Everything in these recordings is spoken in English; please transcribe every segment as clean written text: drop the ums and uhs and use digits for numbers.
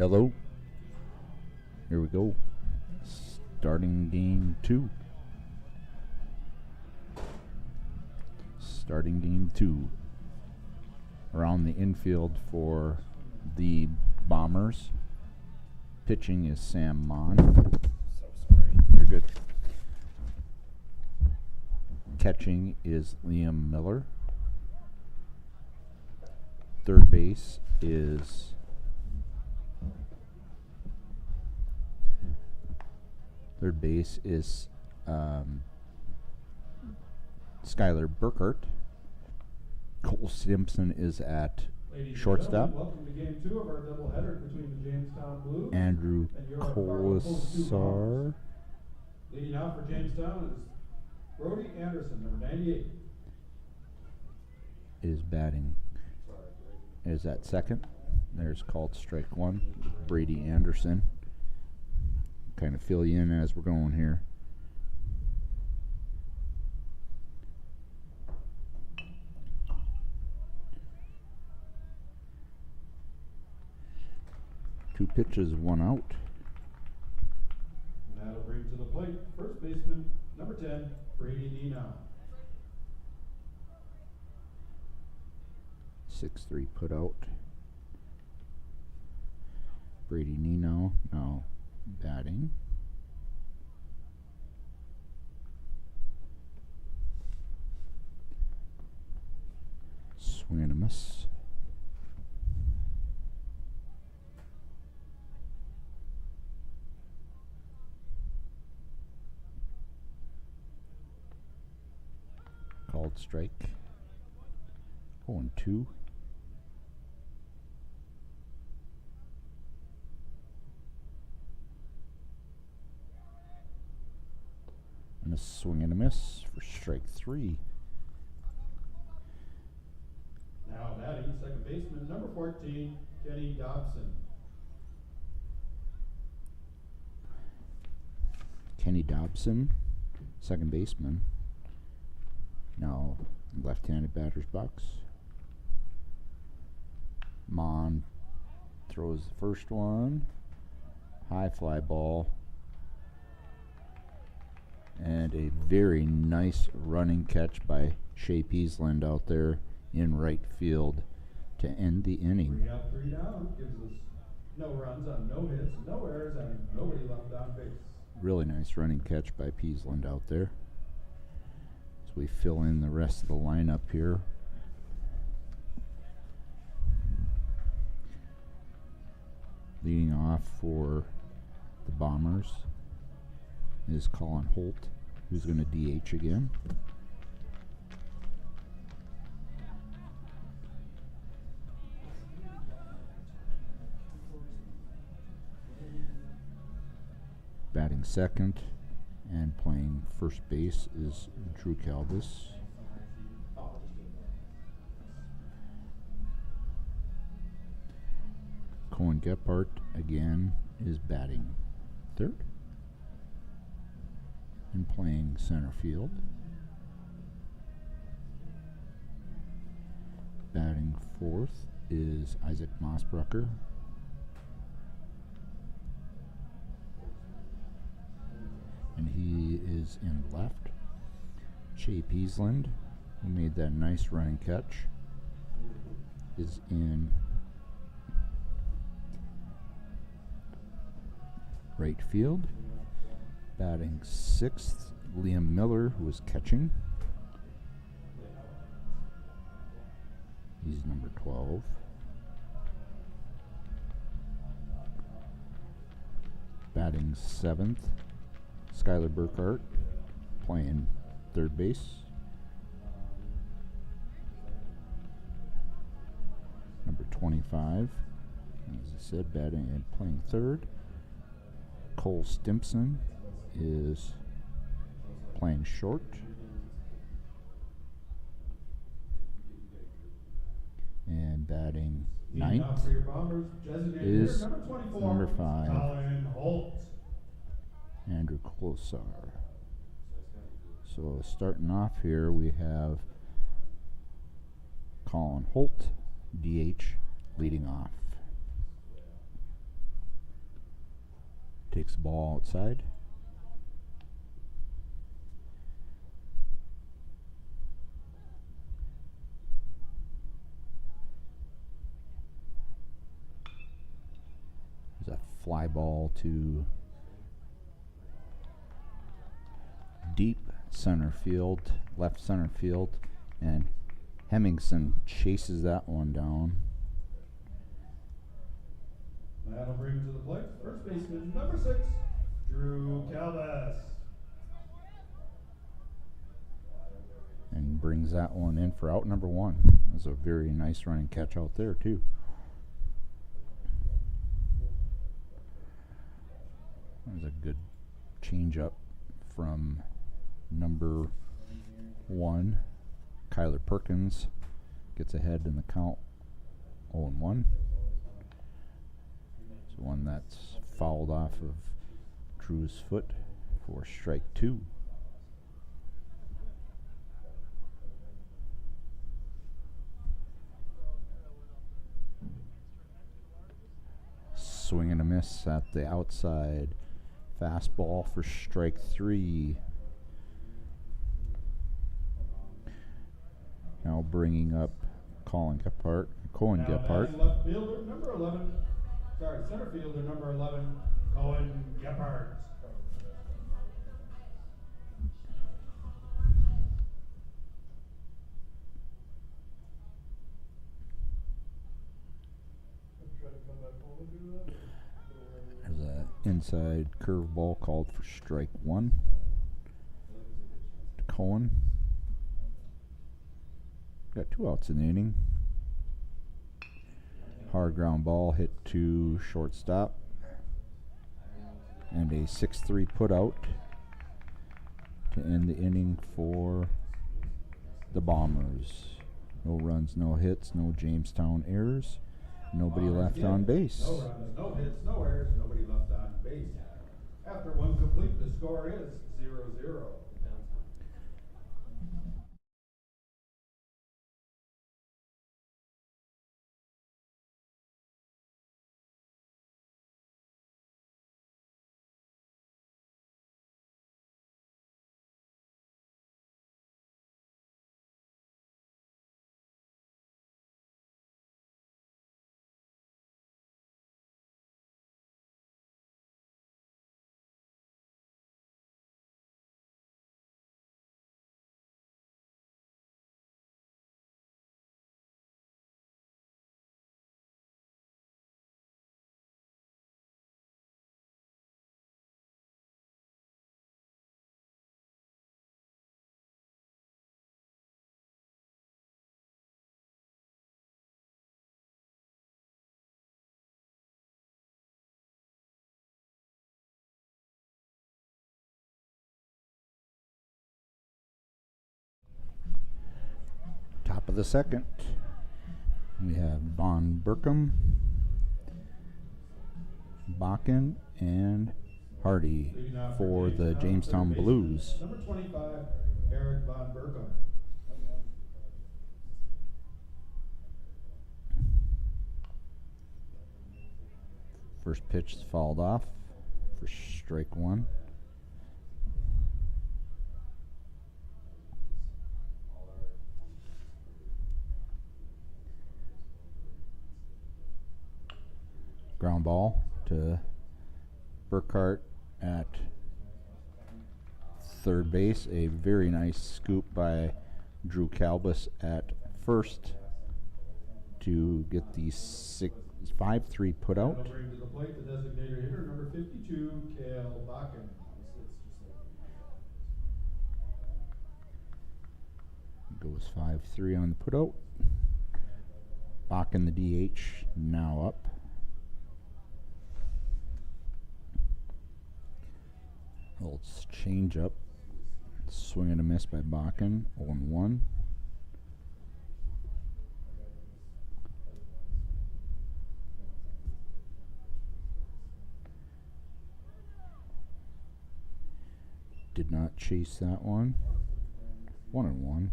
Hello. Here we go. Starting game 2. Starting game 2. Around the infield for the Bombers. Pitching is Sam Mon. So sorry. You're good. Catching is Liam Miller. Third base is Skylar Burkhart. Cole Simpson is at shortstop. Welcome to game 2 of our doubleheader between the Jamestown Blues Andrew and your Fargo Colasar leading off for Jamestown is Brody Anderson, number 98. is batting. Is at second. There's called strike 1. Brady Anderson. Kind of fill you in as we're going here. Two pitches, one out. And that'll bring to the plate first baseman, number 10, Brady Nino. 6-3 put out. Brady Nino now batting. Swing and a miss. Called strike. 0-2. And a swing and a miss for strike 3. Now batting, second baseman, number 14, Kenny Dobson. Kenny Dobson, second baseman. Now left-handed batter's box. Mon throws the first one. High fly ball. And a very nice running catch by Shea Peasland out there in right field to end the inning. 3 up, 3 down gives us no runs on no hits, no errors, and nobody left on base. Really nice running catch by Peasland out there. As we fill in the rest of the lineup here. Leading off for the Bombers is Colin Holt, who's going to DH again. Batting second and playing first base is Drew Calvis. Cohen Gephardt again is batting third and playing center field. Batting fourth is Isaac Mossbrucker. And he is in left. Shea Peasland, who made that nice running catch, is in right field. Batting sixth, Liam Miller, who is catching. He's number 12. Batting seventh, Skylar Burkhart, playing third base. Number 25, as I said, batting and playing third. Cole Stimpson is playing short. And batting ninth is number 5, Colin Holt. Andrew Colasar. So starting off here, we have Colin Holt, DH, leading off. takes the ball outside. There's a fly ball to deep center field, left center field, and Hemmingson chases that one down. That'll bring to the plate first baseman number 6, Drew Caldas. And brings that one in for out number 1. That was a very nice running catch out there, too. That was a good change-up from number 1. Kyler Perkins gets ahead in the count 0-1. It's one that's fouled off of Drew's foot for strike 2. Swing and a miss at the outside. Fastball for strike 3. Now bringing up Cohen Gephardt. Left fielder number 11. Center fielder number 11, Cohen Gephardt. There's an inside curveball called for strike 1 to Cohen. Got 2 outs in the inning. Hard ground ball hit to shortstop. And a 6-3 put out to end the inning for the Bombers. No runs, no hits, no Jamestown errors. Nobody left on base. No runs, no hits, no errors, nobody left on base. After 1 complete, the score is 0-0. Top of the second. We have Von Burkham, Bakken, and Hardy for the Jamestown Blues. Number 25, Eric Von Burkham. First pitch is fouled off for strike 1. Ground ball to Burkhart at third base. A very nice scoop by Drew Caldas at first to get the 5-3 put out. That'll bring to the plate the designated hitter, number 52, Cale Bakken. Goes 5-3 on the put out. Bakken, the DH, now up. Little change up. Swing and a miss by Bakken. 0-1. Did not chase that one. 1-1.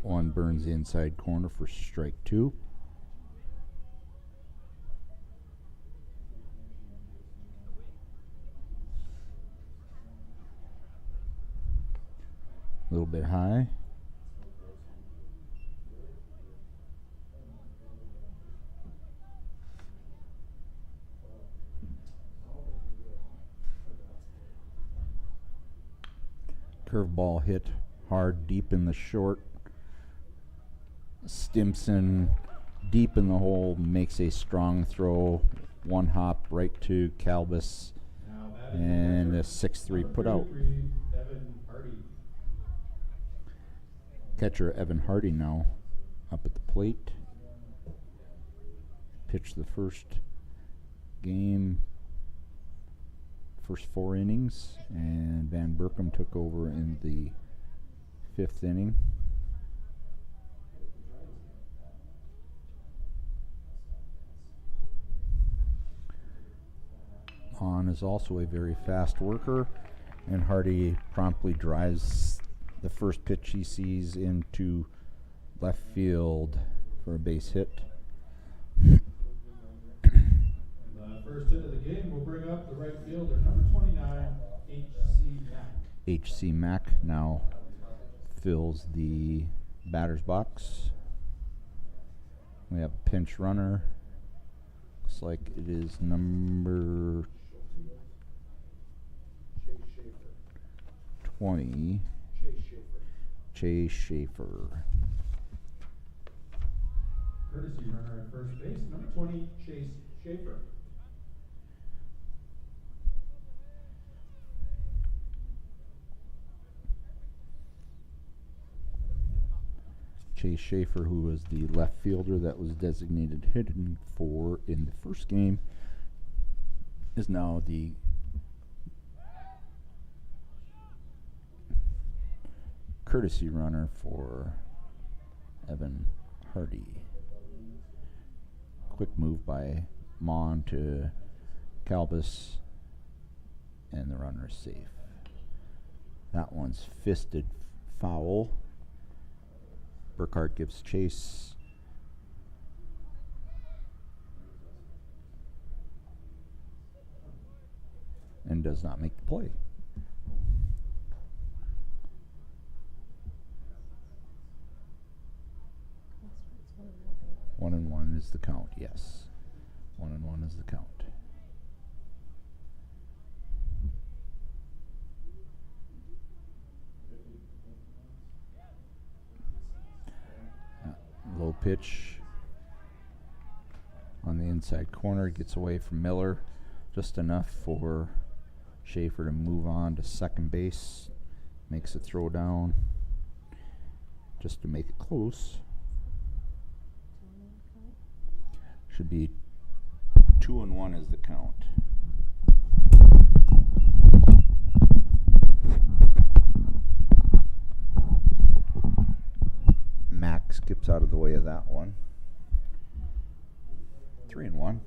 That one burns the inside corner for strike 2. A little bit high. Curveball hit hard deep in the short. Stimson deep in the hole makes a strong throw. One hop right to Calbus. And a 6-3 put out. Catcher Evan Hardy now up at the plate. Pitched the first game, first 4 innings, and Van Berkom took over in the 5th inning. Hahn is also a very fast worker, and Hardy promptly drives the first pitch he sees into left field for a base hit. The first hit of the game will bring up the right fielder, number 29, H.C. Mack. H.C. Mack now fills the batter's box. We have a pinch runner. Looks like it is number 20, Chase Schaefer. Courtesy runner at first base, number 20, Chase Schaefer. Chase Schaefer, who was the left fielder that was designated hitting for in the first game, is now the courtesy runner for Evan Hardy. Quick move by Mon to Calbus, and the runner is safe. That one's fisted foul. Burkhart gives chase. And does not make the play. One and one is the count, yes. 1-1 is the count. Low pitch on the inside corner, gets away from Miller, just enough for Schaefer to move on to second base. Makes a throw down just to make it close. Should be 2-1 is the count. Mack skips out of the way of that one. 3-1.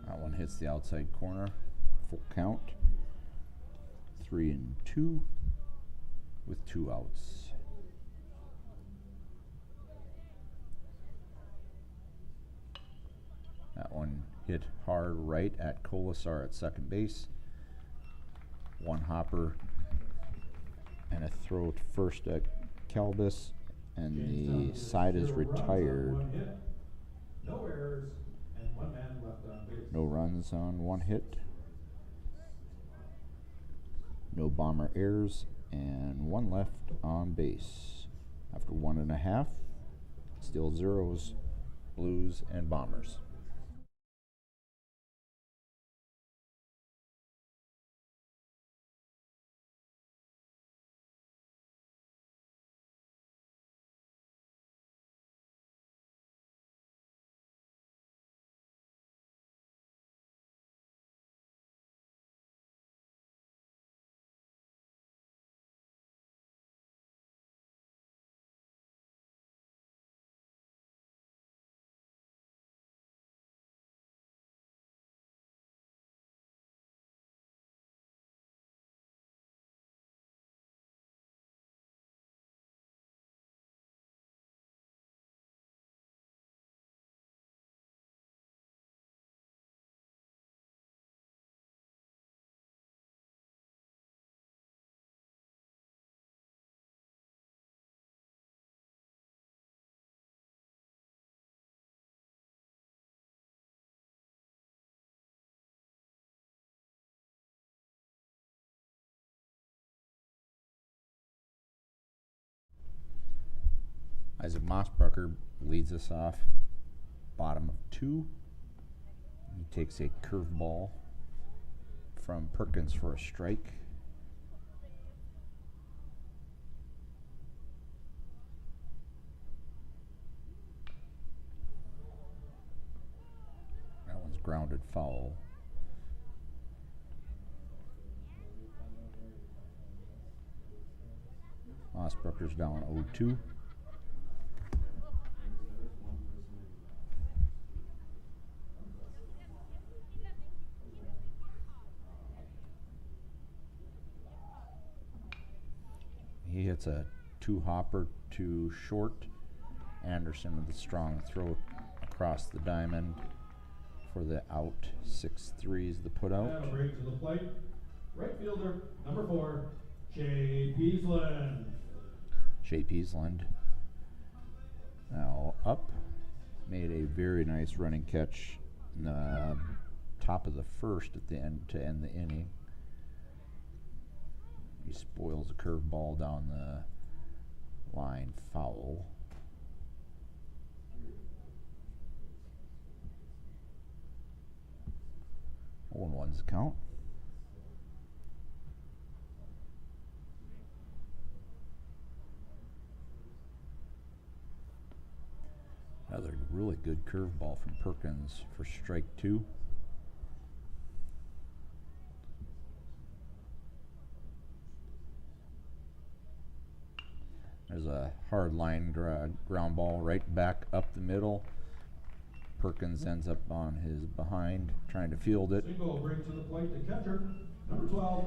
That one hits the outside corner. Full count. 3-2 with 2 outs. That one hit hard right at Colasar at second base. One hopper and a throw to first at Calbus, and the side is retired. No errors and 1 man left on base. No runs on 1 hit. No bomber errors and 1 left on base. After 1.5, still zeros, Blues and Bombers. Isaac Mossbrucker leads us off, bottom of 2. He takes a curveball from Perkins for a strike. That one's grounded foul. Mossbrucker's down 0-2. He hits a 2-hopper to short. Anderson with a strong throw across the diamond for the out. 6-3 is the put out. That'll bring to the plate. Right fielder, number 4, Jay Peasland. Jay Peasland now up. Made a very nice running catch in the top of the first at the end to end the inning. He spoils a curveball down the line, foul. Oh, 1's the count. Another really good curveball from Perkins for strike 2. There's a hard line ground ball right back up the middle. Perkins ends up on his behind trying to field it. Single brings to the plate the catcher, number 12.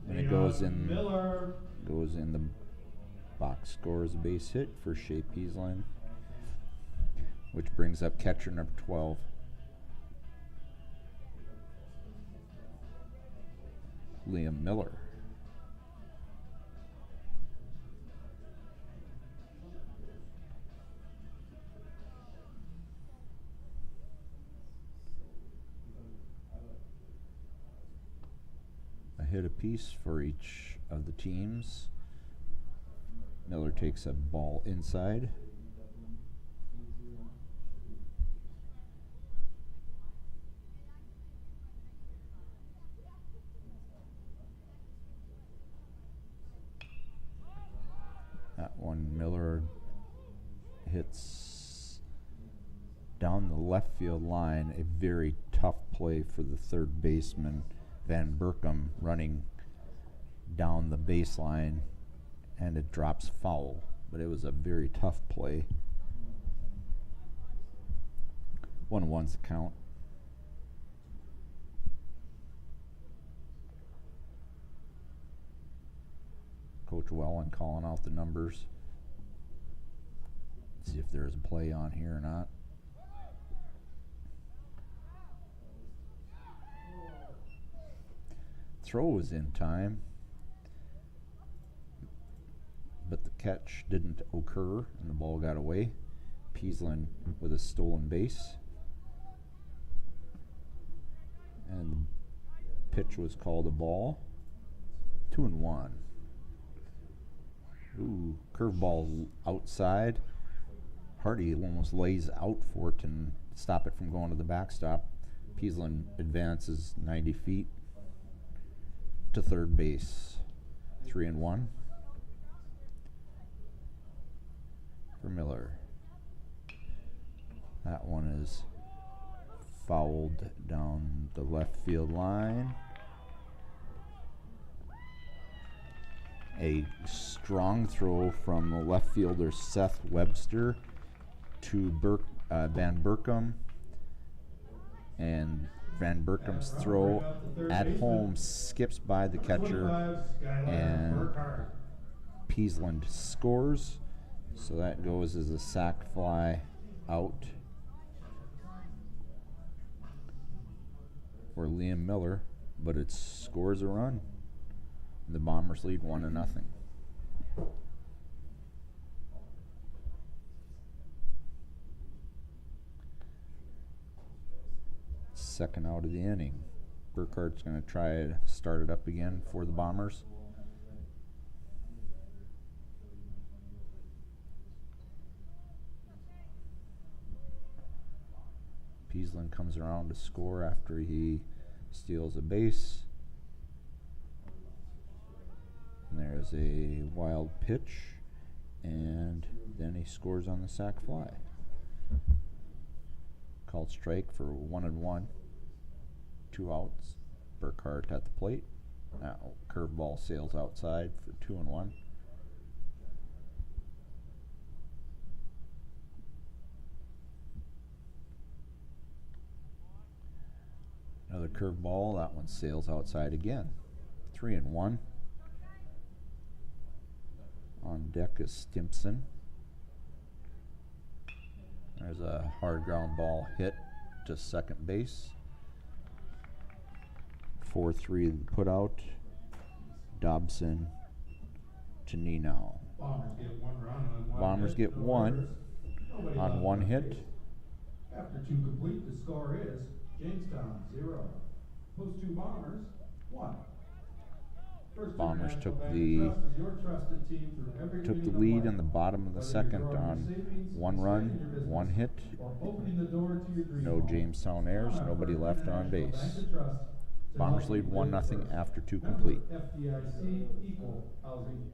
And it goes in Miller. Goes in the box, scores a base hit for Shea Peasland, which brings up catcher number 12. Liam Miller. A hit apiece for each of the teams. Miller takes a ball inside. That one Miller hits down the left field line. A very tough play for the third baseman, Van Berkom, running down the baseline, and it drops foul. But it was a very tough play. 1-1's the count. Coach Wellen calling out the numbers. See if there's a play on here or not. Throw was in time, but the catch didn't occur and the ball got away. Peasland with a stolen base. And the pitch was called a ball. 2-1. Ooh, curveball outside. Hardy almost lays out for it and stop it from going to the backstop. Peasland advances 90 feet to third base. 3-1 for Miller. That one is fouled down the left field line. A strong throw from the left fielder Seth Webster to Van Berkom, and Van Berkom's throw at home skips by the catcher, and Peasland scores. So that goes as a sac fly out for Liam Miller, but it scores a run. The Bombers lead 1-0. Second out of the inning. Burkhart's going to try to start it up again for the Bombers. Peasland comes around to score after he steals a base. And there's a wild pitch, and then he scores on the sac fly. Called strike for 1-1. 2 outs. Burkhart at the plate. Now curveball sails outside for 2-1. Another curveball. That one sails outside again. 3-1. On deck is Stimpson. There's a hard ground ball hit to second base. 4-3 put out. Dobson to Nino. Bombers get 1 run on 1 Bombers hit, get no 1 errors, nobody on left 1 on hit. base. After 2 complete, the score is Jamestown 0. Those 2 Bombers 1. Bombers took the lead in the bottom of the second on 1 run, 1 hit. No Jamestown errors, nobody left on base. Bombers lead 1-0 after 2 complete. FDIC equal housing.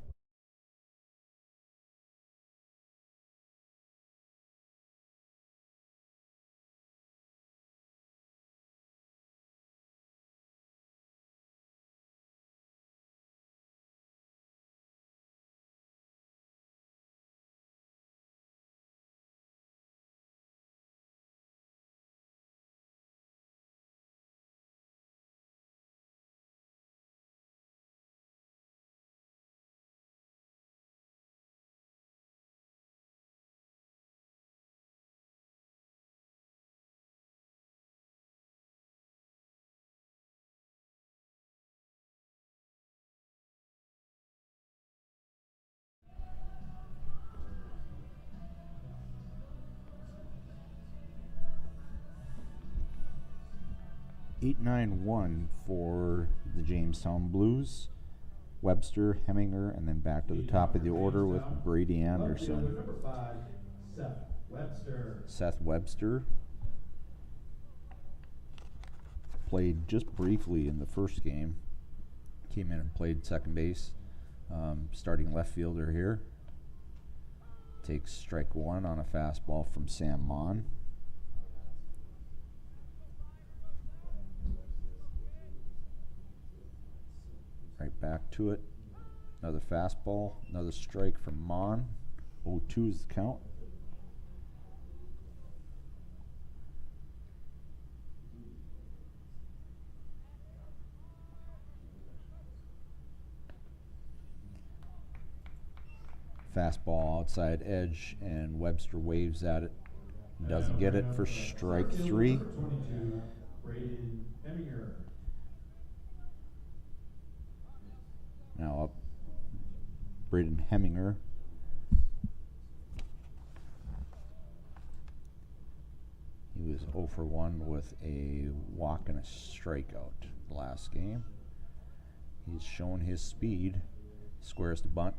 Eight, 9-1 for the Jamestown Blues. Webster, Heminger, and then back to the top of the order with Brady Anderson. Number 5, Seth Webster. Seth Webster played just briefly in the first game. Came in and played second base. Starting left fielder here. Takes strike 1 on a fastball from Sam Mon. Right back to it. Another fastball, another strike from Mon. 0-2 is the count. Fastball outside edge, and Webster waves at it. Doesn't get it for strike 3. 22, Braden Heminger. Now up Braden Heminger. He was 0 for 1 with a walk and a strikeout last game. He's shown his speed. Squares the bunt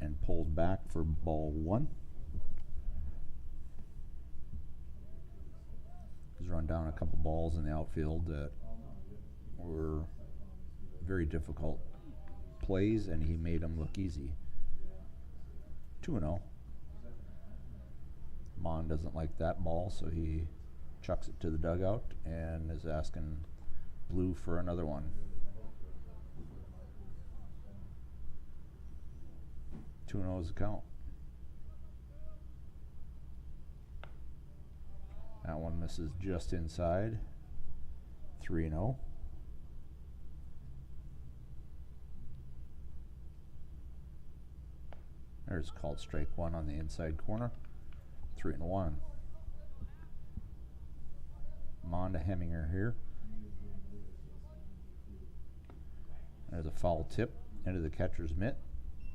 and pulls back for ball 1. He's run down a couple balls in the outfield that were very difficult plays, and he made them look easy. 2-0. Mon doesn't like that ball, so he chucks it to the dugout and is asking Blue for another one. 2-0 is the count. That one misses just inside. 3-0. There's called strike 1 on the inside corner. 3-1. Mon to Heminger here. There's a foul tip into the catcher's mitt.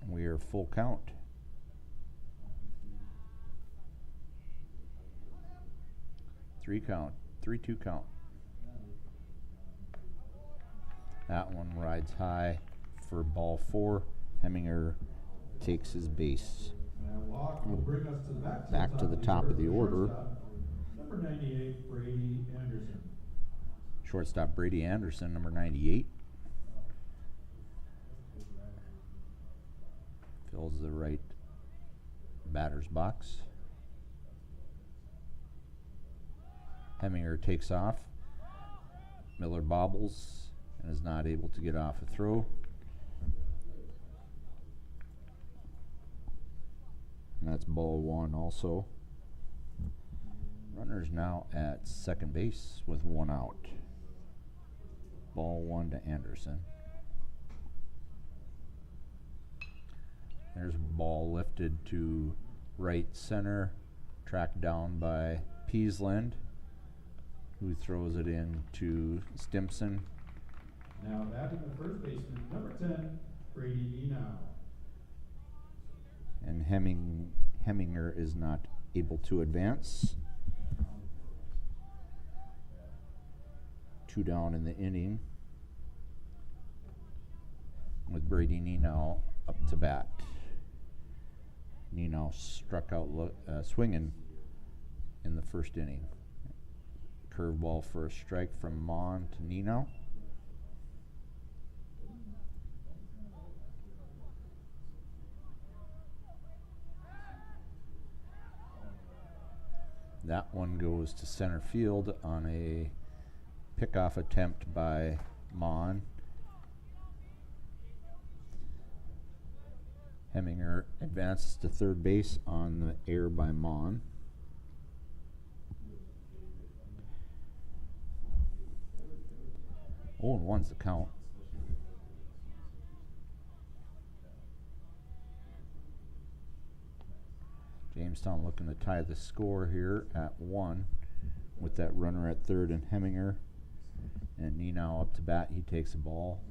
We are full count. Three count. 3-2 count. That one rides high for ball 4. Heminger takes his base. Walk will bring us to Back to the top of the order. Number 98, Shortstop Brady Anderson, number 98. Fills the right batter's box. Heminger takes off. Miller bobbles and is not able to get off a throw. And that's ball one also. Runners now at second base with one out. Ball one to Anderson. There's a ball lifted to right center, tracked down by Peasland, who throws it in to Stimson. Now batting the first baseman, number 10, Brady Nenow. And Heminger is not able to advance. 2 down in the inning, with Brady Nenow up to bat. Nenow struck out swinging in the first inning. Curveball for a strike from Mon to Nenow. That one goes to center field on a pickoff attempt by Mon. Heminger advances to third base on the error by Mon. Oh, and 1's the count. Jamestown looking to tie the score here at 1 with that runner at third and Heminger. And Nenow up to bat. He takes a ball.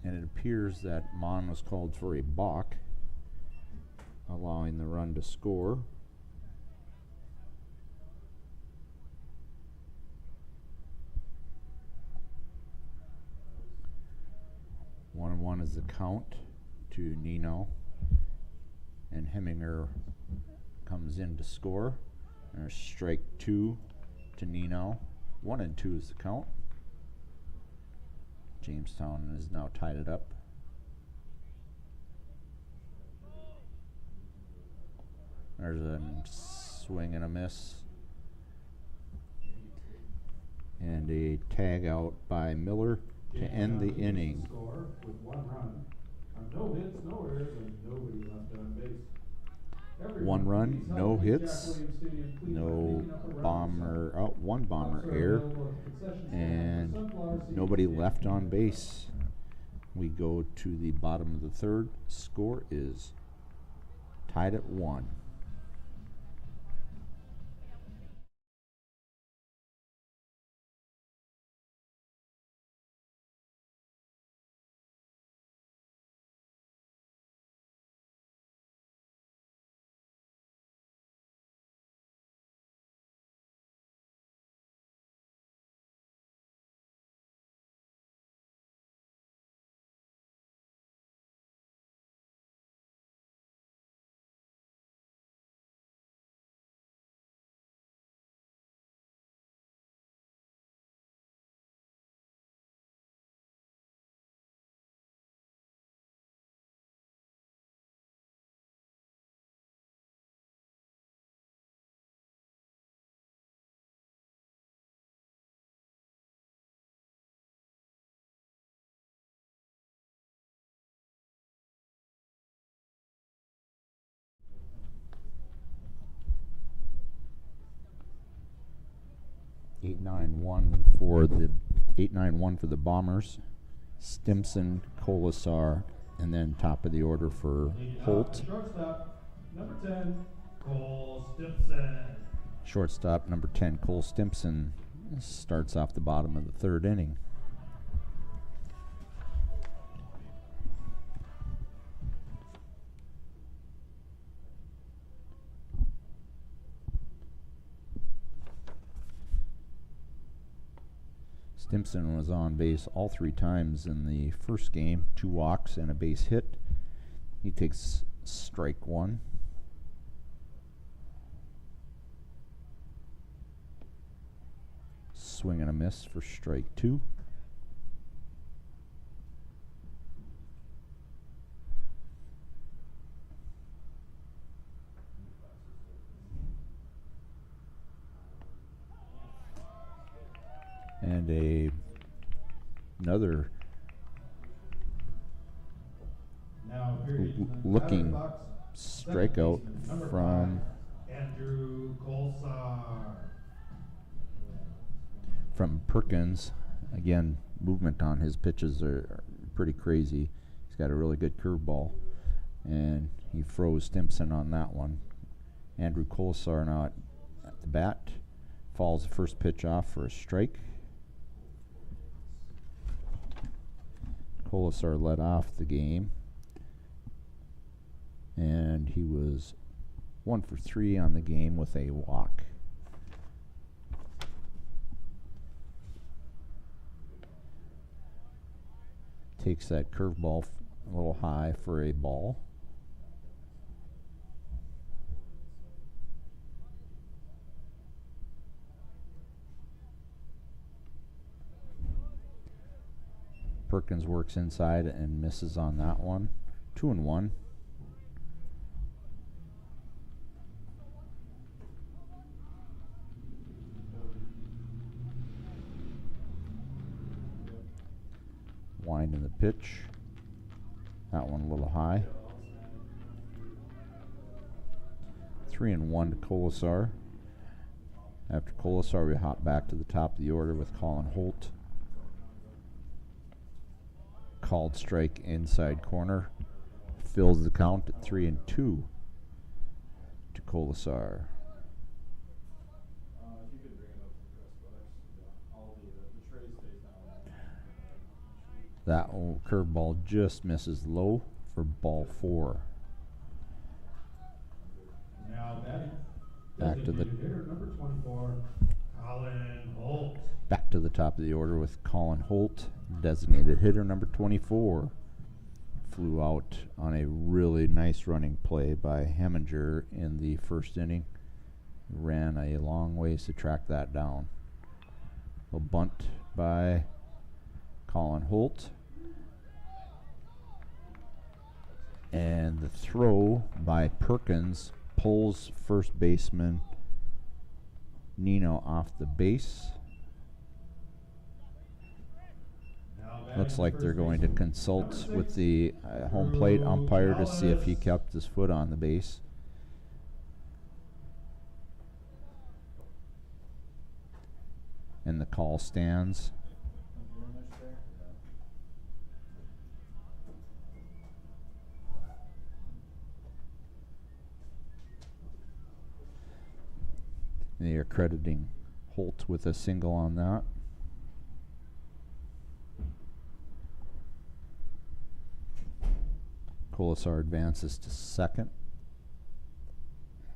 And it appears that Mon was called for a balk, allowing the run to score. One and one is the count to Nenow, and Heminger comes in to score. There's strike 2 to Nenow. 1 and 2 is the count. Jamestown has now tied it up. There's a swing and a miss. And a tag out by Miller to end the inning. Score with 1 run. No hits, no errors, and nobody left on base. 1 run, no hits, no bomber, one bomber error, and nobody left on base. We go to the bottom of the third. Score is tied at 1. Eight nine one for the Bombers. Stimson, Colasar, and then top of the order for Holt. Shortstop, number 10, Cole Stimson. Shortstop, number 10, Cole Stimson, starts off the bottom of the third inning. Stimson was on base all 3 times in the first game, 2 walks and a base hit. He takes strike 1. Swing and a miss for strike 2. And another looking strikeout from Perkins. Again, movement on his pitches are pretty crazy. He's got a really good curveball, and he froze Stimson on that one. Andrew Colasar now at the bat. Falls the first pitch off for a strike. Colasar led off the game, and he was 1 for 3 on the game with a walk. Takes that curveball a little high for a ball. Perkins works inside and misses on that one. 2-1. Wind in the pitch. That one a little high. 3-1 to Colasar. After Colasar, we hop back to the top of the order with Colin Holt. Called strike inside corner. Fills the count at 3-2 to Colasar. That old curveball just misses low for ball 4. Now back to the hitter, number 24, Colin Holt. Back to the top of the order with Colin Holt, designated hitter number 24. Flew out on a really nice running play by Heminger in the first inning. Ran a long ways to track that down. A bunt by Colin Holt. And the throw by Perkins pulls first baseman Nino off the base. Looks like they're going to consult with the home plate umpire to see if he kept his foot on the base. And the call stands. They are crediting Holt with a single on that. Colasar advances to second.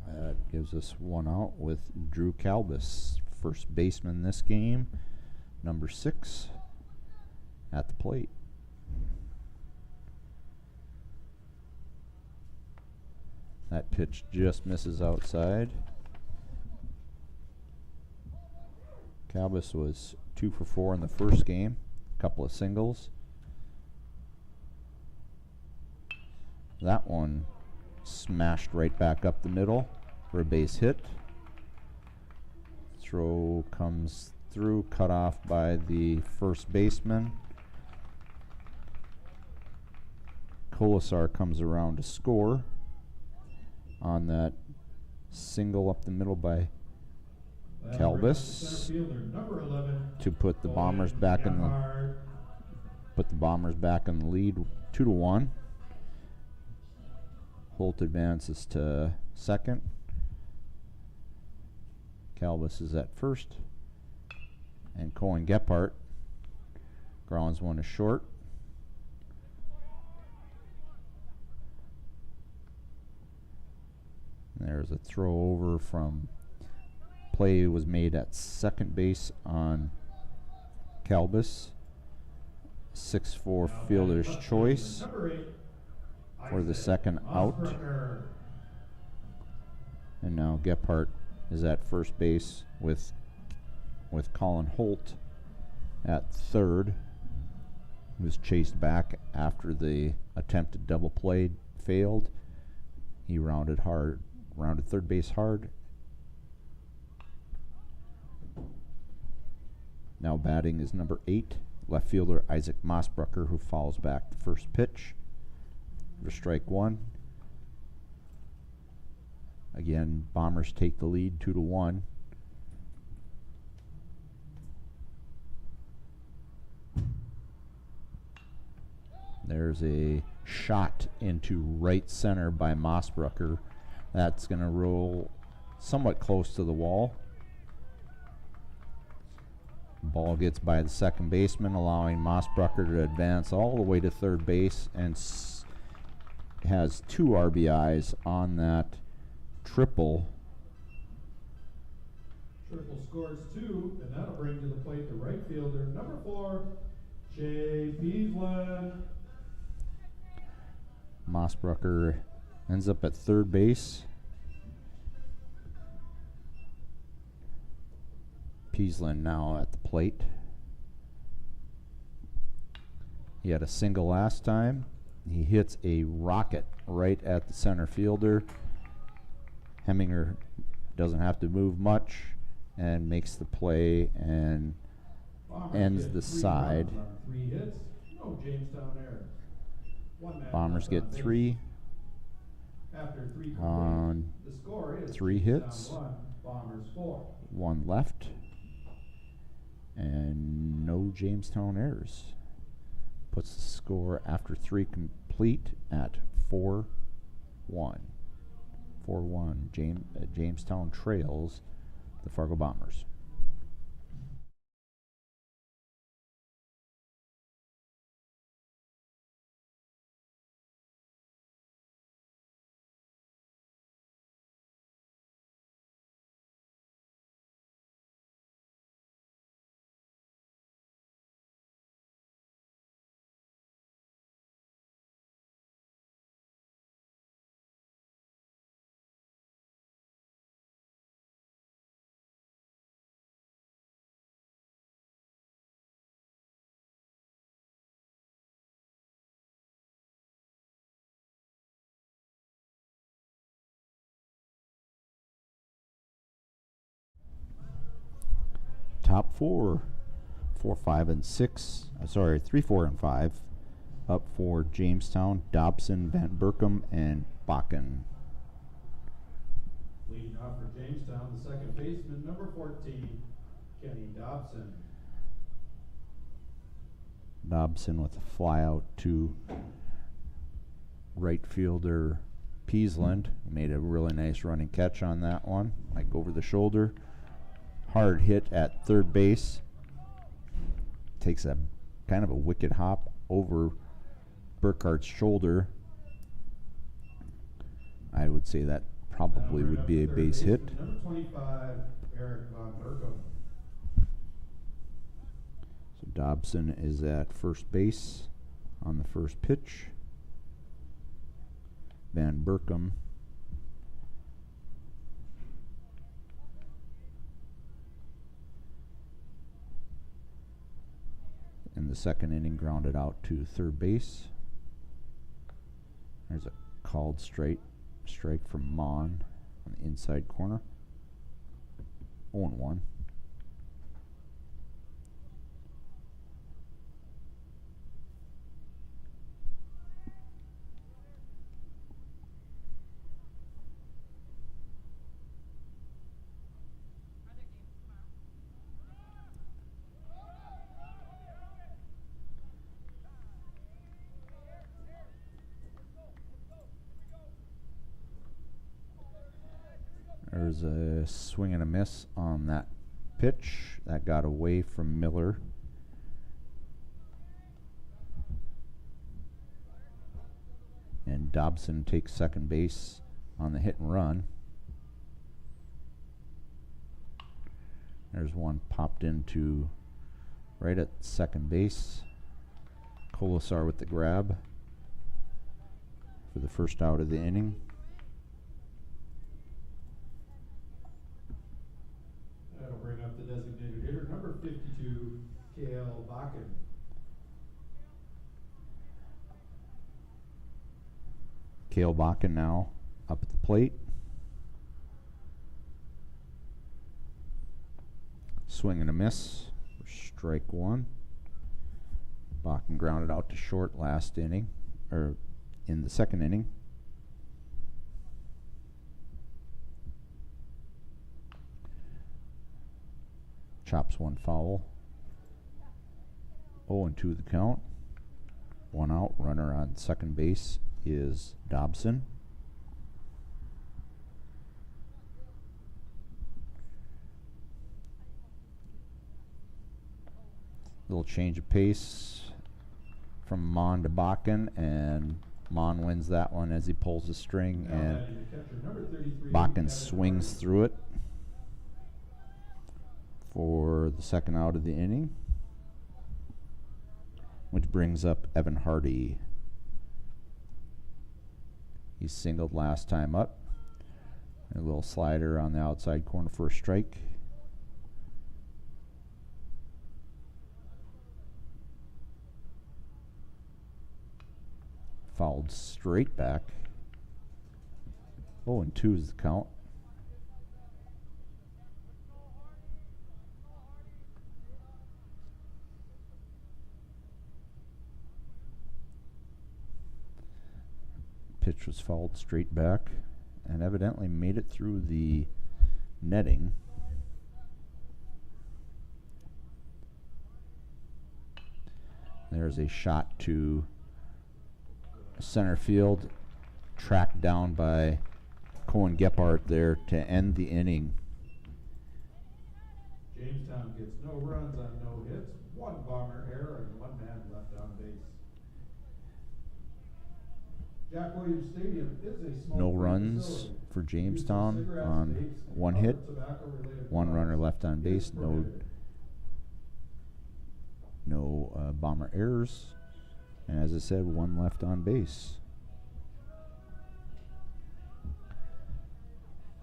That gives us one out with Drew Calbus, first baseman this game, number 6 at the plate. That pitch just misses outside. Calbus was 2 for 4 in the first game, a couple of singles. That one smashed right back up the middle for a base hit. Throw comes through, cut off by the first baseman. Colasar comes around to score on that single up the middle by Calbus to put the Bombers back in the lead 2-1. Holt advances to second. Calbus is at first. And Cohen Gephardt grounds one to short. And there's a throw over from play was made at second base on Calbus. 6-4 fielder's choice for the second out. And now Gephardt is at first base with Colin Holt at third. He was chased back after the attempted double play failed. He rounded third base hard. Now batting is number 8, left fielder Isaac Mossbrucker, who fouls back the first pitch for strike 1. Again, Bombers take the lead 2-1. There's a shot into right center by Mossbrucker. That's going to roll somewhat close to the wall. Ball gets by the second baseman, allowing Mossbrucker to advance all the way to third base and has 2 RBIs on that triple. Triple scores 2, and that'll bring to the plate the right fielder, number 4, Jay Peasland. Mossbrucker ends up at third base. Peasland now at the plate. He had a single last time. He hits a rocket right at the center fielder. Heminger doesn't have to move much and makes the play and ends the side. 3 hits, no Jamestown errors. Bombers get 3 After 3 on the score is 3 hits. 1, Bombers 4. 1 left. And no Jamestown errors. Puts the score after 3 complete at 4-1. 4-1. Jamestown trails the Fargo Bombers. Top 4, 4, 5, and 6. 3, 4, and 5. Up for Jamestown, Dobson, Van Berkom, and Bakken. Leading off for Jamestown, the second baseman, number 14, Kenny Dobson. Dobson with a fly out to right fielder Peasland. Made a really nice running catch on that one, like over the shoulder. Hard hit at third base. Takes a kind of a wicked hop over Burkhardt's shoulder. I would say that probably would be a base hit. Number 25, Eric Von Berkom. So Dobson is at first base on the first pitch. Van Berkom in the second inning grounded out to third base. There's a called strike from Mon on the inside corner. 0-1. There's a swing and a miss on that pitch. That got away from Miller. And Dobson takes second base on the hit and run. There's one popped into right at second base. Colasar with the grab for the first out of the inning. That'll bring up the designated hitter, number 52, Kale Bakken. Kale Bakken now up at the plate. Swing and a miss for strike one. Bakken grounded out to short last inning, or in the second inning. Chops one foul. 0-2 the count. One out. Runner on second base is Dobson. Little change of pace from Mon to Bakken, and Mon wins that one as he pulls the string, and Bakken swings through it for the second out of the inning, which brings up Evan Hardy. He singled last time up. A little slider on the outside corner for a strike. Fouled straight back. 0-2 is the count. Pitch was fouled straight back and evidently made it through the netting. There's a shot to center field, tracked down by Cohen Gephardt there to end the inning. Jamestown gets no runs on no hits, one bomber error, and one man left on base. Jack Williams Stadium is a small No runs facility. for Jamestown on one hit, one runner left on base, no bomber errors, and as I said, one left on base.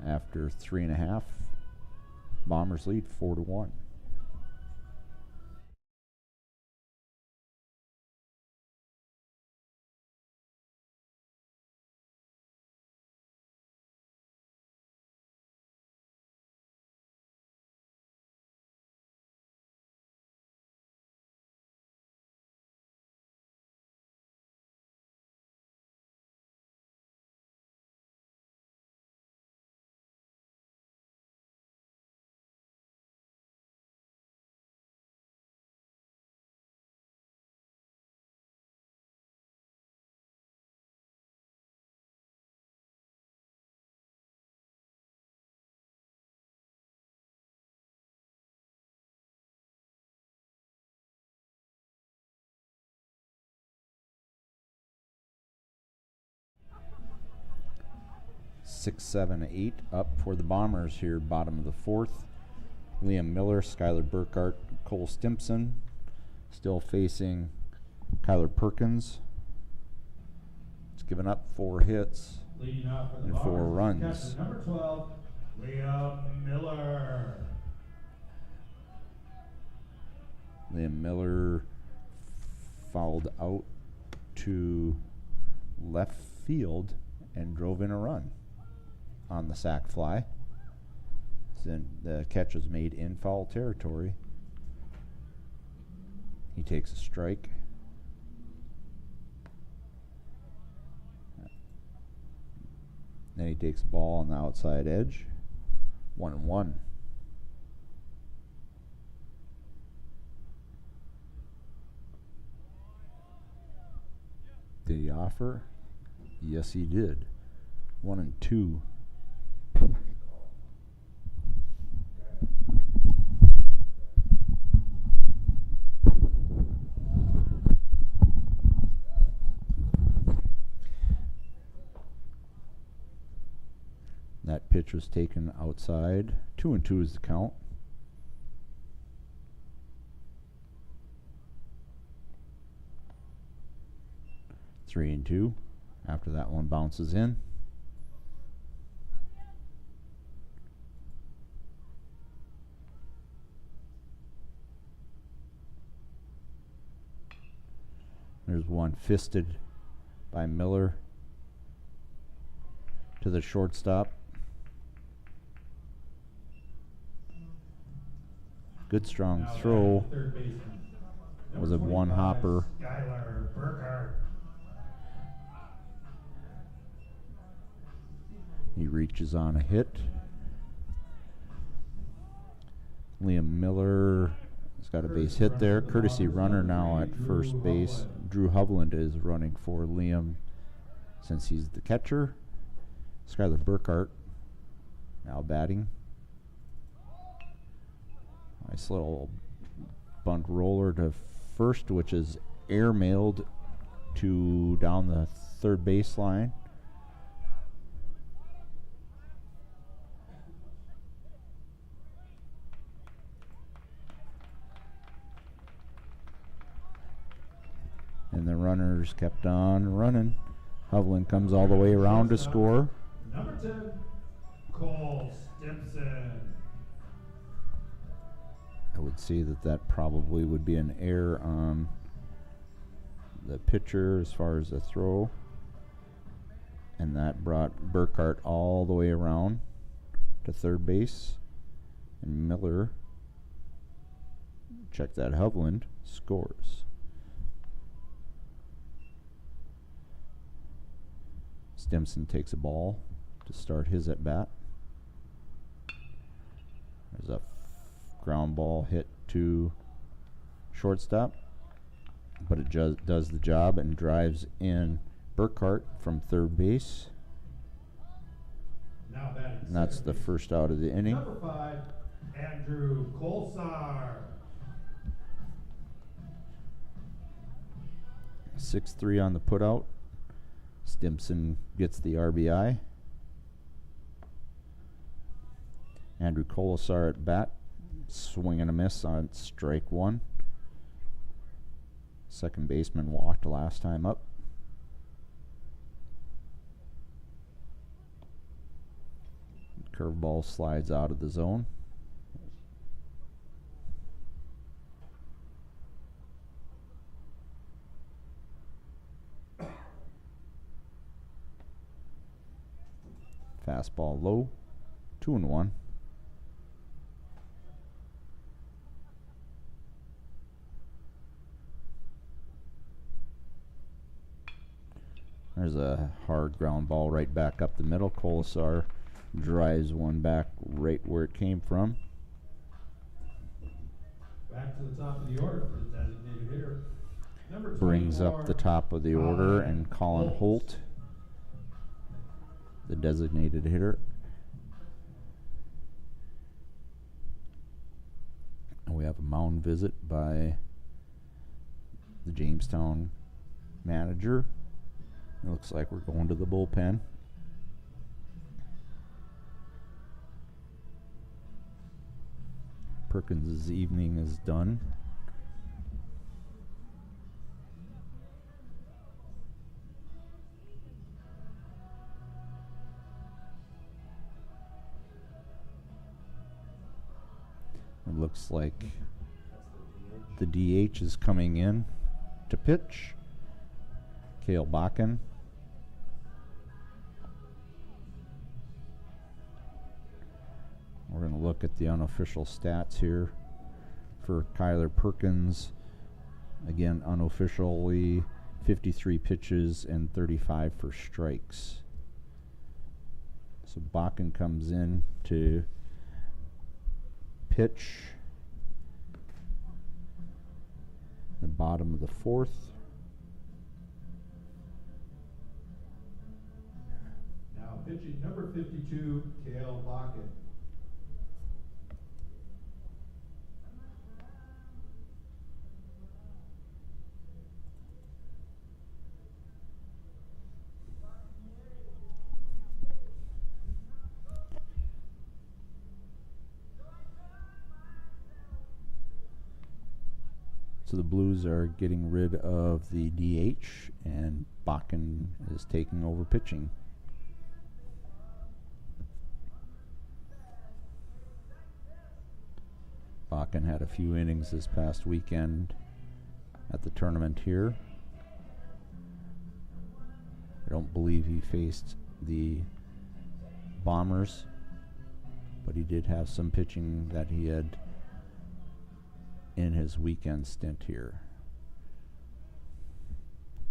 After 3.5, Bombers lead 4-1. Six, 7, 8 up for the Bombers here, bottom of the fourth. Liam Miller, Skylar Burkhart, Cole Stimpson still facing Kyler Perkins. It's given up 4 hits and 4 runs. Number 12, Liam Miller. Liam Miller fouled out to left field and drove in a run on the sac fly. Then the catch was made in foul territory. He takes a strike. Then he takes a ball on the outside edge. 1-1. Did he offer? Yes, he did. 1-2. That pitch was taken outside. 2-2 is the count. 3-2. After that one bounces in. There's one fisted by Miller to the shortstop. Good strong throw. Was a one hopper. He reaches on a hit. Liam Miller has got a base hit there. Courtesy runner now at first base. Drew Hovland is running for Liam since he's the catcher. Skylar Burkhart now batting. Nice little bunt roller to first, which is airmailed to down the third baseline. And the runners kept on running. Hovland comes all the way around to score. Number 10, Cole Stimson. I would see that probably would be an error on the pitcher as far as the throw. And that brought Burkhart all the way around to third base. And Miller, check that, Hovland scores. Stimson takes a ball to start his at bat. There's a ground ball hit to shortstop, but it does the job and drives in Burkhart from third base. Now batting And that's the first out of the inning. Number 5, Andrew Kolsar. 6-3 on the putout. Stimson gets the RBI. Andrew Kolsar at bat. Swing and a miss on strike one. Second baseman walked last time up. Curveball slides out of the zone. Fastball low. 2-1. There's a hard ground ball right back up the middle. Kolsar drives one back right where it came from. Back to the top of the order for the designated hitter. Number Brings 24, up the top of the order, and Colin Holt, the designated hitter. And we have a mound visit by the Jamestown manager. It looks like we're going to the bullpen. Perkins' evening is done. It looks like the DH is coming in to pitch. Cale Bakken. We're going to look at the unofficial stats here for Kyler Perkins. Again, unofficially 53 pitches and 35 for strikes. So Bakken comes in to pitch the bottom of the fourth. Now pitching number 52, Cale Bakken. So the Blues are getting rid of the DH, and Bakken is taking over pitching. Bakken had a few innings this past weekend at the tournament here. I don't believe he faced the Bombers, but he did have some pitching that he had in his weekend stint here.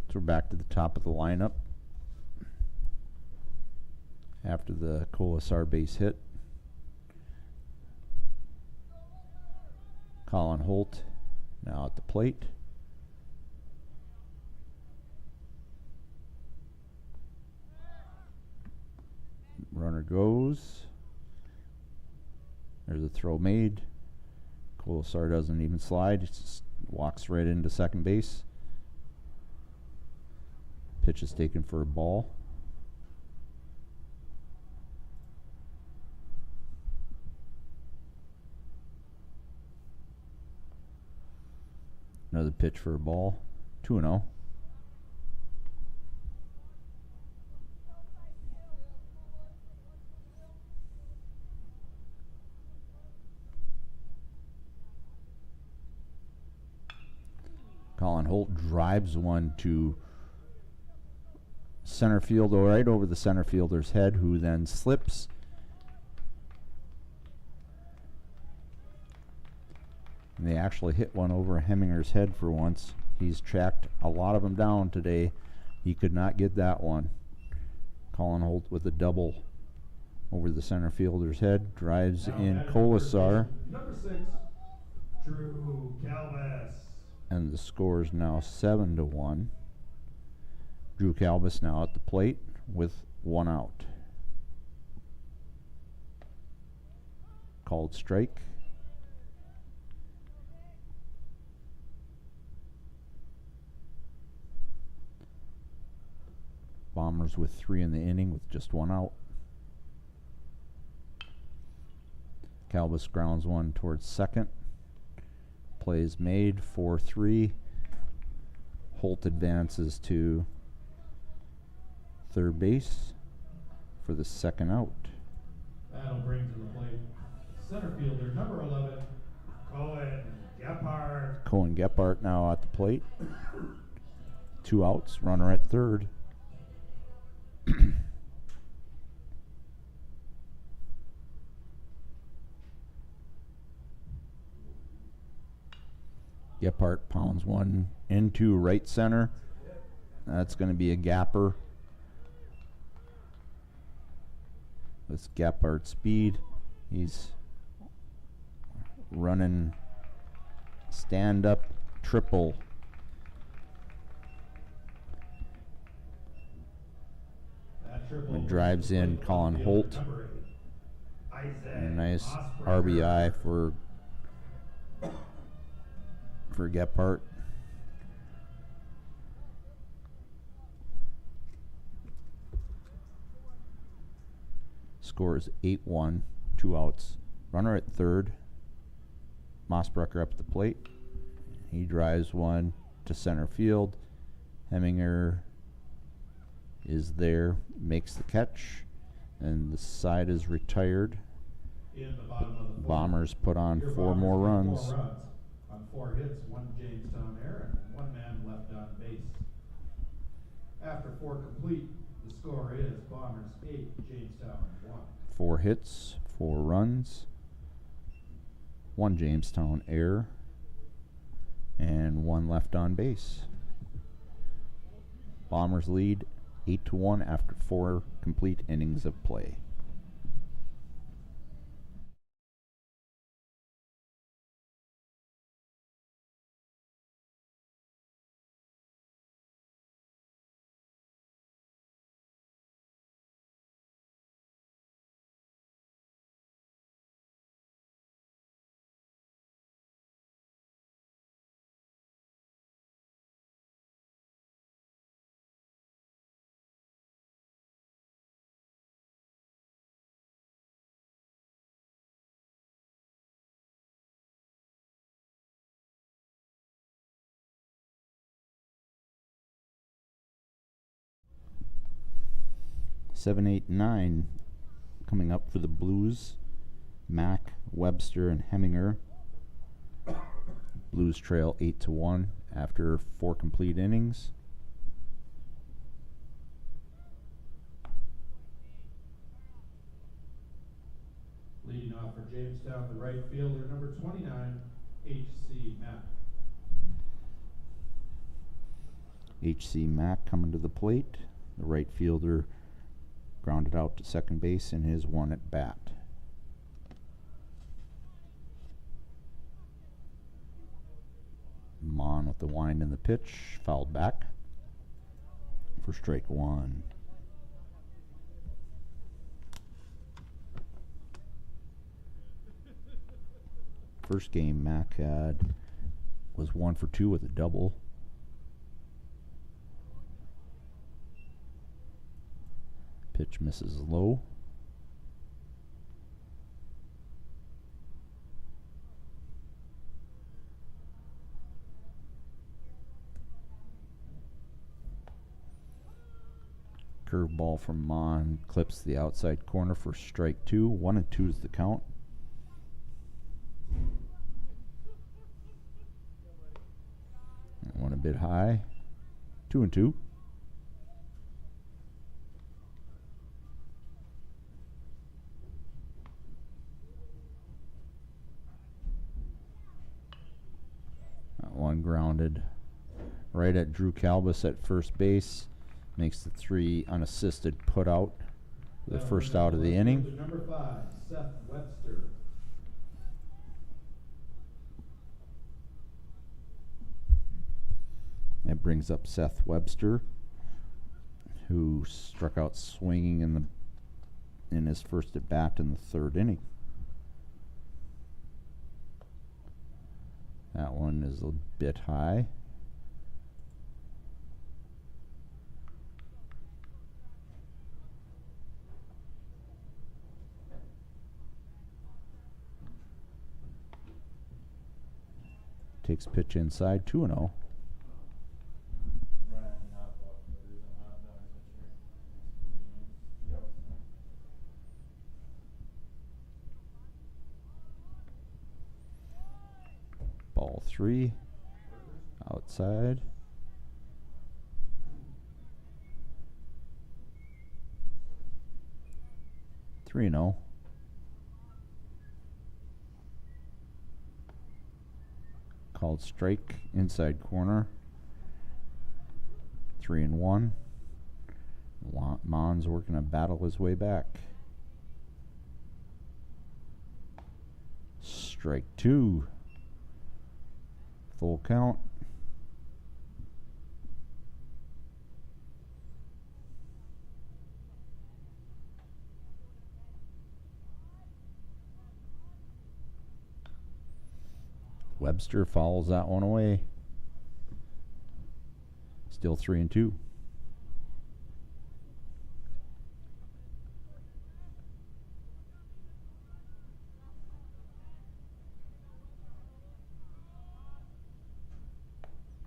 So we're back to the top of the lineup after the Colasar base hit. Colin Holt now at the plate. Runner goes. There's a throw made. Colasar doesn't even slide. He just walks right into second base. Pitch is taken for a ball. Another pitch for a ball. 2-0. Colin Holt drives one to center field, right over the center fielder's head, who then slips. And they actually hit one over Hemminger's head for once. He's tracked a lot of them down today. He could not get that one. Colin Holt with a double over the center fielder's head. Drives in Colasar. Number 6, Drew Calvis. And the score is now 7-1. Drew Calvis now at the plate with 1 out. Called strike. Bombers with 3 in the inning with just 1 out. Calvis grounds one towards second. Play is made, 4-3. Holt advances to third base for the second out. That'll bring to the plate center fielder number 11, Cohen Gephardt. Cohen Gephardt now at the plate. 2 outs, runner at third. Gephardt pounds one into right center. That's going to be a gapper. With Gephardt's speed, he's running stand-up triple. And drives in Colin Holt. A nice RBI for Gephardt. Score is 8-1, 2 outs. Runner at third. Mossbrucker up at the plate. He drives one to center field. Hemminger is there, makes the catch, and the side is retired. Bombers put on 4 more runs. 4 runs on 4 hits, 1 Jamestown error, and 1 man left on base. After 4 complete, the score is Bombers 8, Jamestown 1. 4 hits, 4 runs, 1 Jamestown error, and 1 left on base. Bombers lead 8-1 after 4 complete innings of play. 7, 8, 9 coming up for the Blues. Mack, Webster, and Heminger. Blues trail 8-1 after 4 complete innings. Leading off for Jamestown, the right fielder, number 29, H.C. Mack. H.C. Mack coming to the plate. The right fielder grounded out to second base in his 1 at bat. Mon with the wind in the pitch, fouled back for strike 1. First game Mack was 1 for 2 with a double. Pitch misses low. Curveball from Mon clips the outside corner for strike 2. 1-2 is the count. That one a bit high. 2-2. That one grounded right at Drew Calbus at first base. Makes the 3 unassisted put out. The first out of the inning. Number 5, Seth Webster. That brings up Seth Webster, who struck out swinging in his first at bat in the 3rd inning. That one is a bit high. Takes pitch inside, 2-0. Ball 3, outside. Three 0. Called strike, inside corner. 3-1. Mon's working to battle his way back. Strike 2. Full count. Webster fouls that one away. Still 3-2.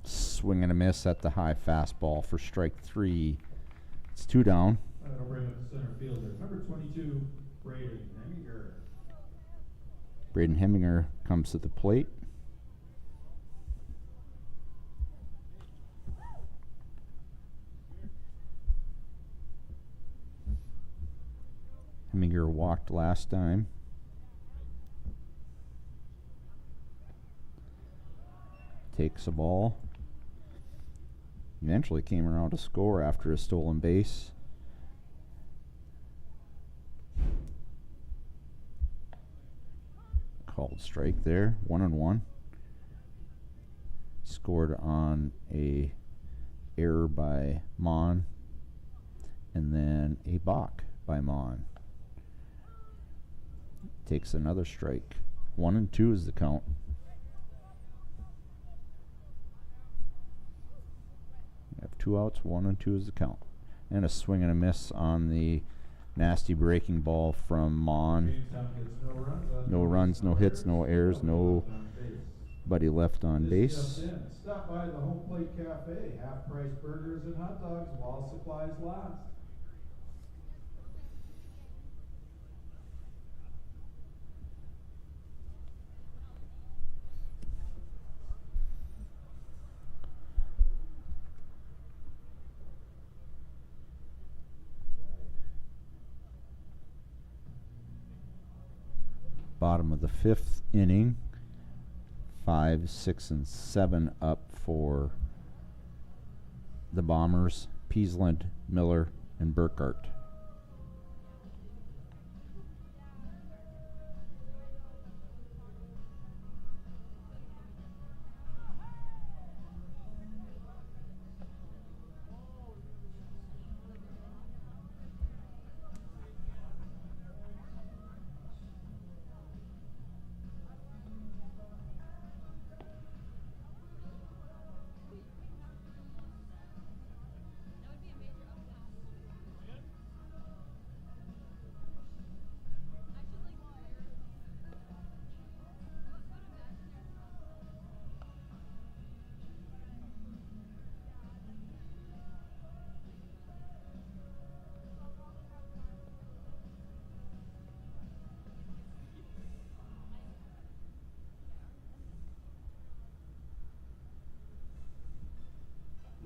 Swing and a miss at the high fastball for strike 3. It's 2 down. That'll bring up the center fielder, number 22, Braden Heminger. Braden Heminger comes to the plate. Heminger walked last time. Takes a ball. Eventually came around to score after a stolen base. Called strike there, 1-1. Scored on a error by Mon, and then a balk by Mon. Takes another strike. 1-2 is the count. We have 2 outs, 1-2 is the count. And a swing and a miss on the nasty breaking ball from Mon. No runs, no hits, no errors, nobody left on base. Stop by the Home Plate Cafe. Half-price burgers and hot dogs while supplies last. Bottom of the 5th inning. 5, 6, and 7 up for the Bombers. Peasland, Miller, and Burkhart.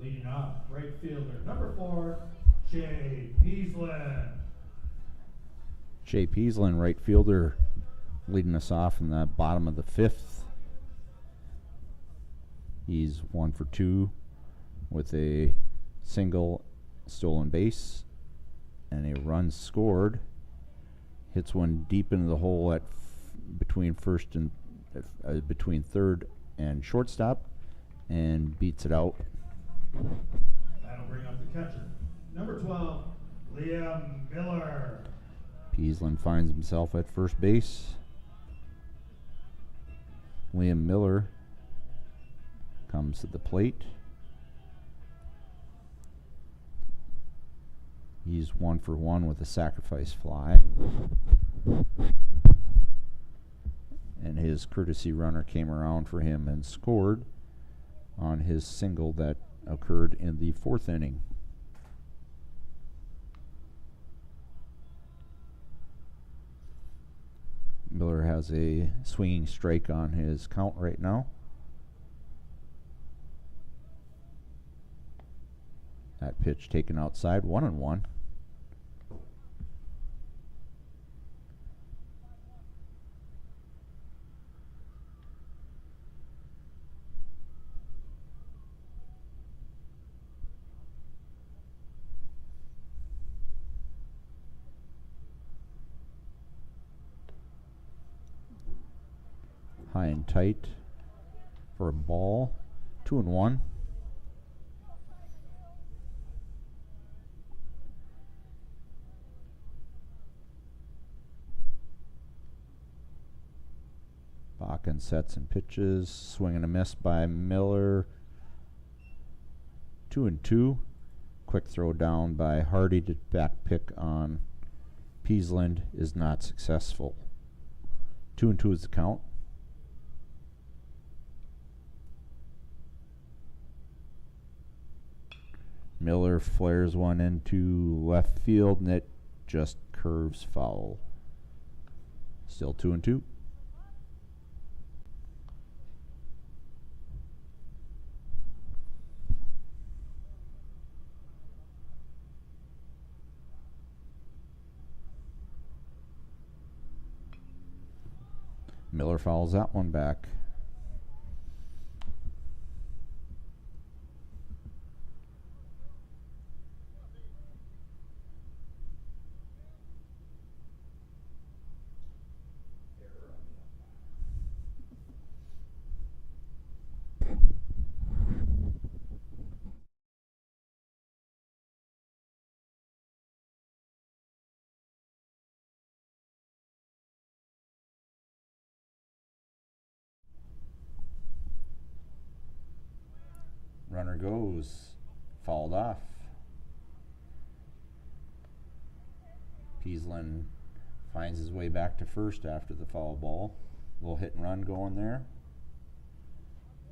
Leading off, right fielder, number 4, Jay Peasland. Jay Peasland, right fielder, leading us off in the bottom of the 5th. He's 1 for 2 with a single, stolen base, and a run scored. Hits one deep into the hole at between third and shortstop, and beats it out. That'll bring up the catcher, number 12, Liam Miller. Peasland finds himself at first base. Liam Miller comes to the plate. He's 1 for 1 with a sacrifice fly. And his courtesy runner came around for him and scored on his single that occurred in the 4th inning. Miller has a swinging strike on his count right now. That pitch taken outside, 1-1. High and tight for a ball, 2-1. Bakken sets and pitches, swing and a miss by Miller. 2-2. Quick throw down by Hardy to back pick on Peasland is not successful. 2-2 is the count. Miller flares one into left field, and it just curves foul. Still 2-2. Miller fouls that one back. Runner goes, fouled off. Peasland finds his way back to first after the foul ball. Little hit and run going there.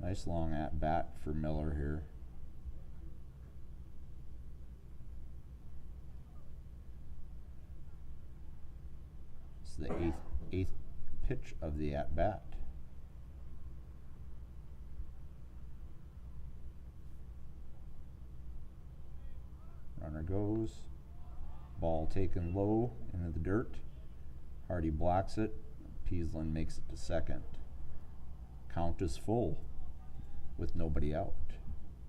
Nice long at bat for Miller here. It's the eighth pitch of the at bat. Runner goes. Ball taken low into the dirt. Hardy blocks it. Peasland makes it to second. Count is full with nobody out.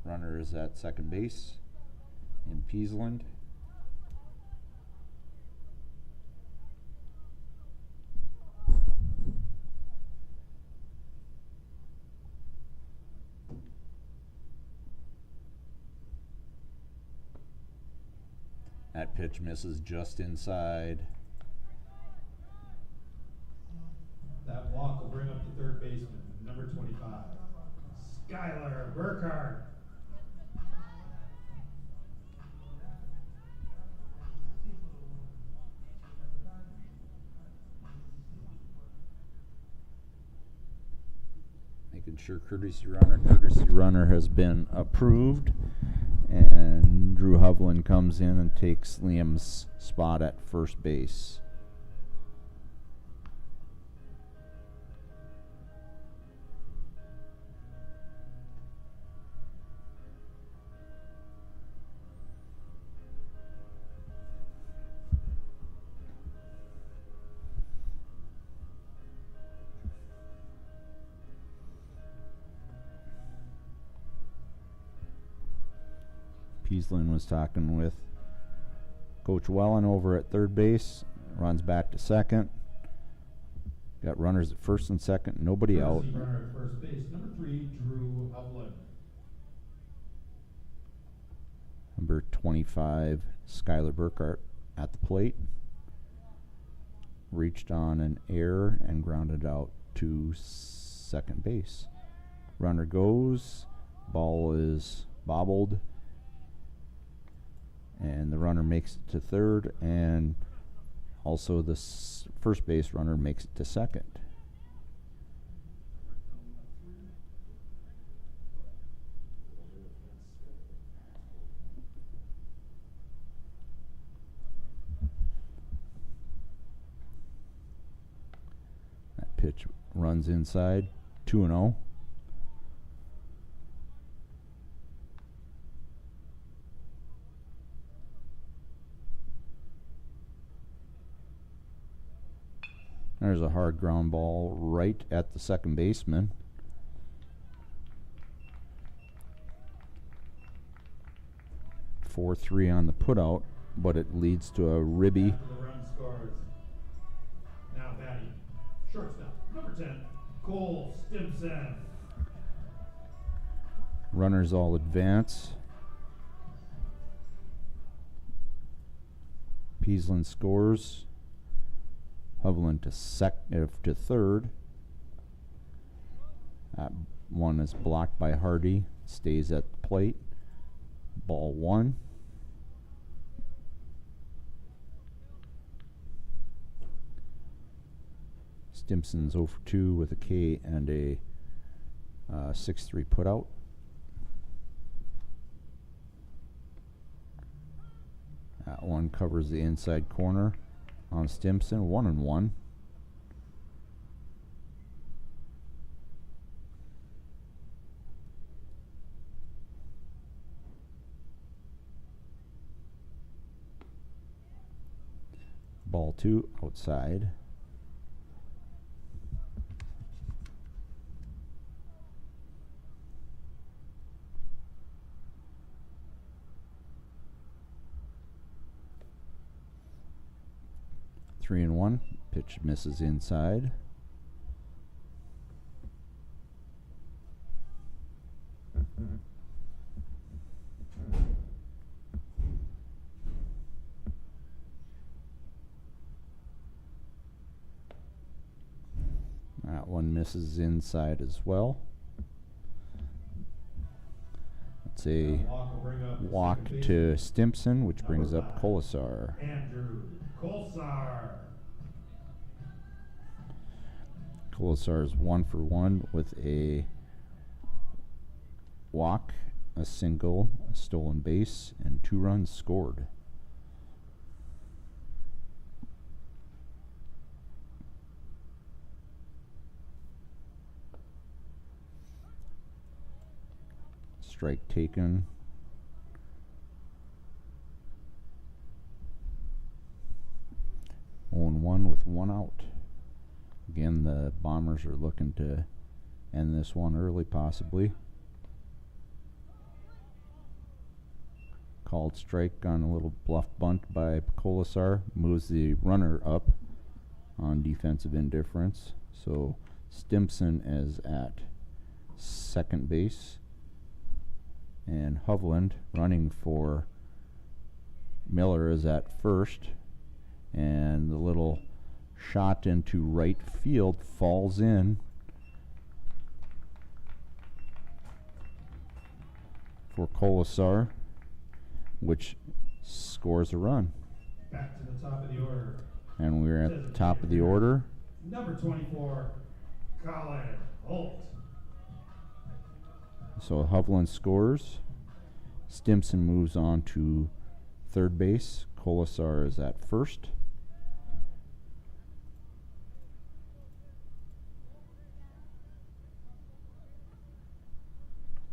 Runner is at second base in Peasland. That pitch misses just inside. That walk will bring up the third baseman, number 25, Skylar Burkhart. Making sure courtesy runner has been approved, and Drew Hovland comes in and takes Liam's spot at first base. Peasland was talking with Coach Wellen over at third base. Runs back to second. Got runners at first and second. Nobody out. Runner at first base, number 3, Drew Hovland. Number 25, Skylar Burkhart at the plate. Reached on an error and grounded out to second base. Runner goes. Ball is bobbled. And the runner makes it to third, and also the first base runner makes it to second. That pitch runs inside, 2-0. There's a hard ground ball right at the second baseman. "4-3" on the putout, but it leads to a ribby. After the run scores. Now batting, shortstop, number 10, Cole Stimson. Runners all advance. Peasland scores. Hovland to third. That one is blocked by Hardy. Stays at the plate. Ball 1. Stimson's 0 for 2 with a K and a 6-3 putout. That one covers the inside corner on Stimson, 1-1. Ball 2 outside. Three and 1. Pitch misses inside. That one misses inside as well. It's a walk to Stimson, which brings up Colasar. Andrew Kolsar. Colasar is 1 for 1 with a walk, a single, a stolen base, and 2 runs scored. Strike taken. On 1 with 1 out. Again, the Bombers are looking to end this one early, possibly. Called strike on a little bluff bunt by Kolasar. Moves the runner up on defensive indifference. So Stimson is at second base. And Hovland running for Miller is at first. And the little shot into right field falls in for Kolasar, which scores a run. Back to the top of the order. And we're at the top of the order. Number 24, Colin Holt. So Hovland scores. Stimson moves on to third base. Kolasar is at first.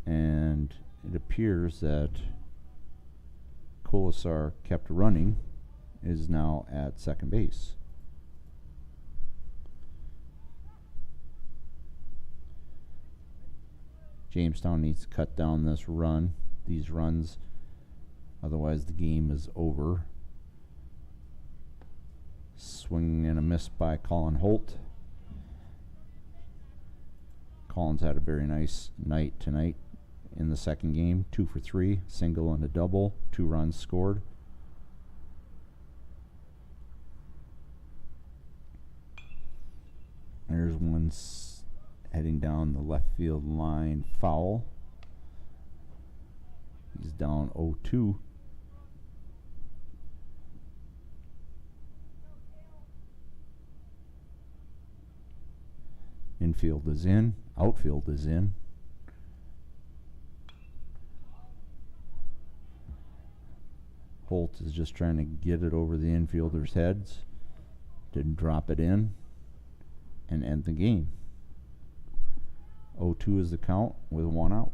And it appears that Kolasar kept running, is now at second base. Jamestown needs to cut down these runs, otherwise the game is over. Swing and a miss by Colin Holt. Colin's had a very nice night tonight in the second game. 2 for 3, single and a double, 2 runs scored. There's one heading down the left field line, foul. He's down 0-2. Infield is in, outfield is in. Holt is just trying to get it over the infielders' heads to drop it in and end the game. 0-2 is the count with 1 out.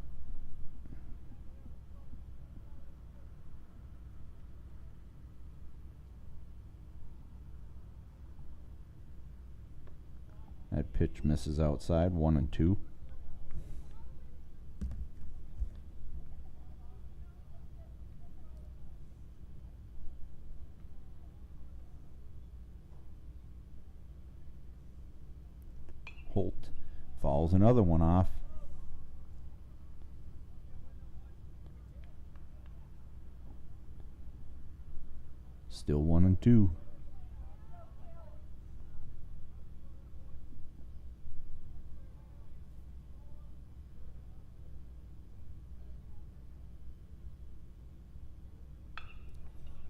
That pitch misses outside, 1-2. Holt fouls another one off. Still 1-2.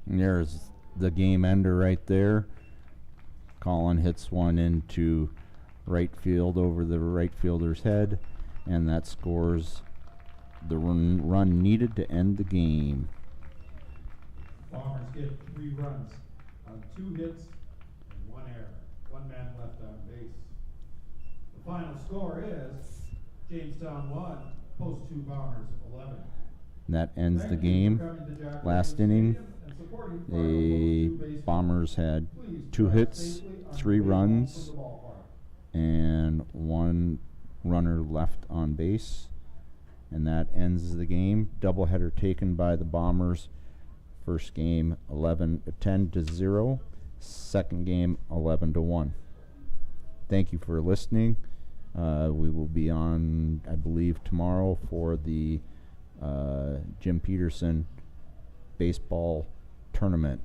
And there's the game ender right there. Colin hits one into right field over the right fielder's head, and that scores the run needed to end the game. Bombers get 3 runs on 2 hits and 1 error. 1 man left on base. The final score is Jamestown 1, Post 2 Bombers 11. And that ends the game. Last inning, the Bombers had 2 hits, 3 runs, and 1 runner left on base. And that ends the game. Doubleheader taken by the Bombers. First game 10-0. Second game 11-1. Thank you for listening. We will be on, I believe, tomorrow for the Jim Peterson baseball tournament.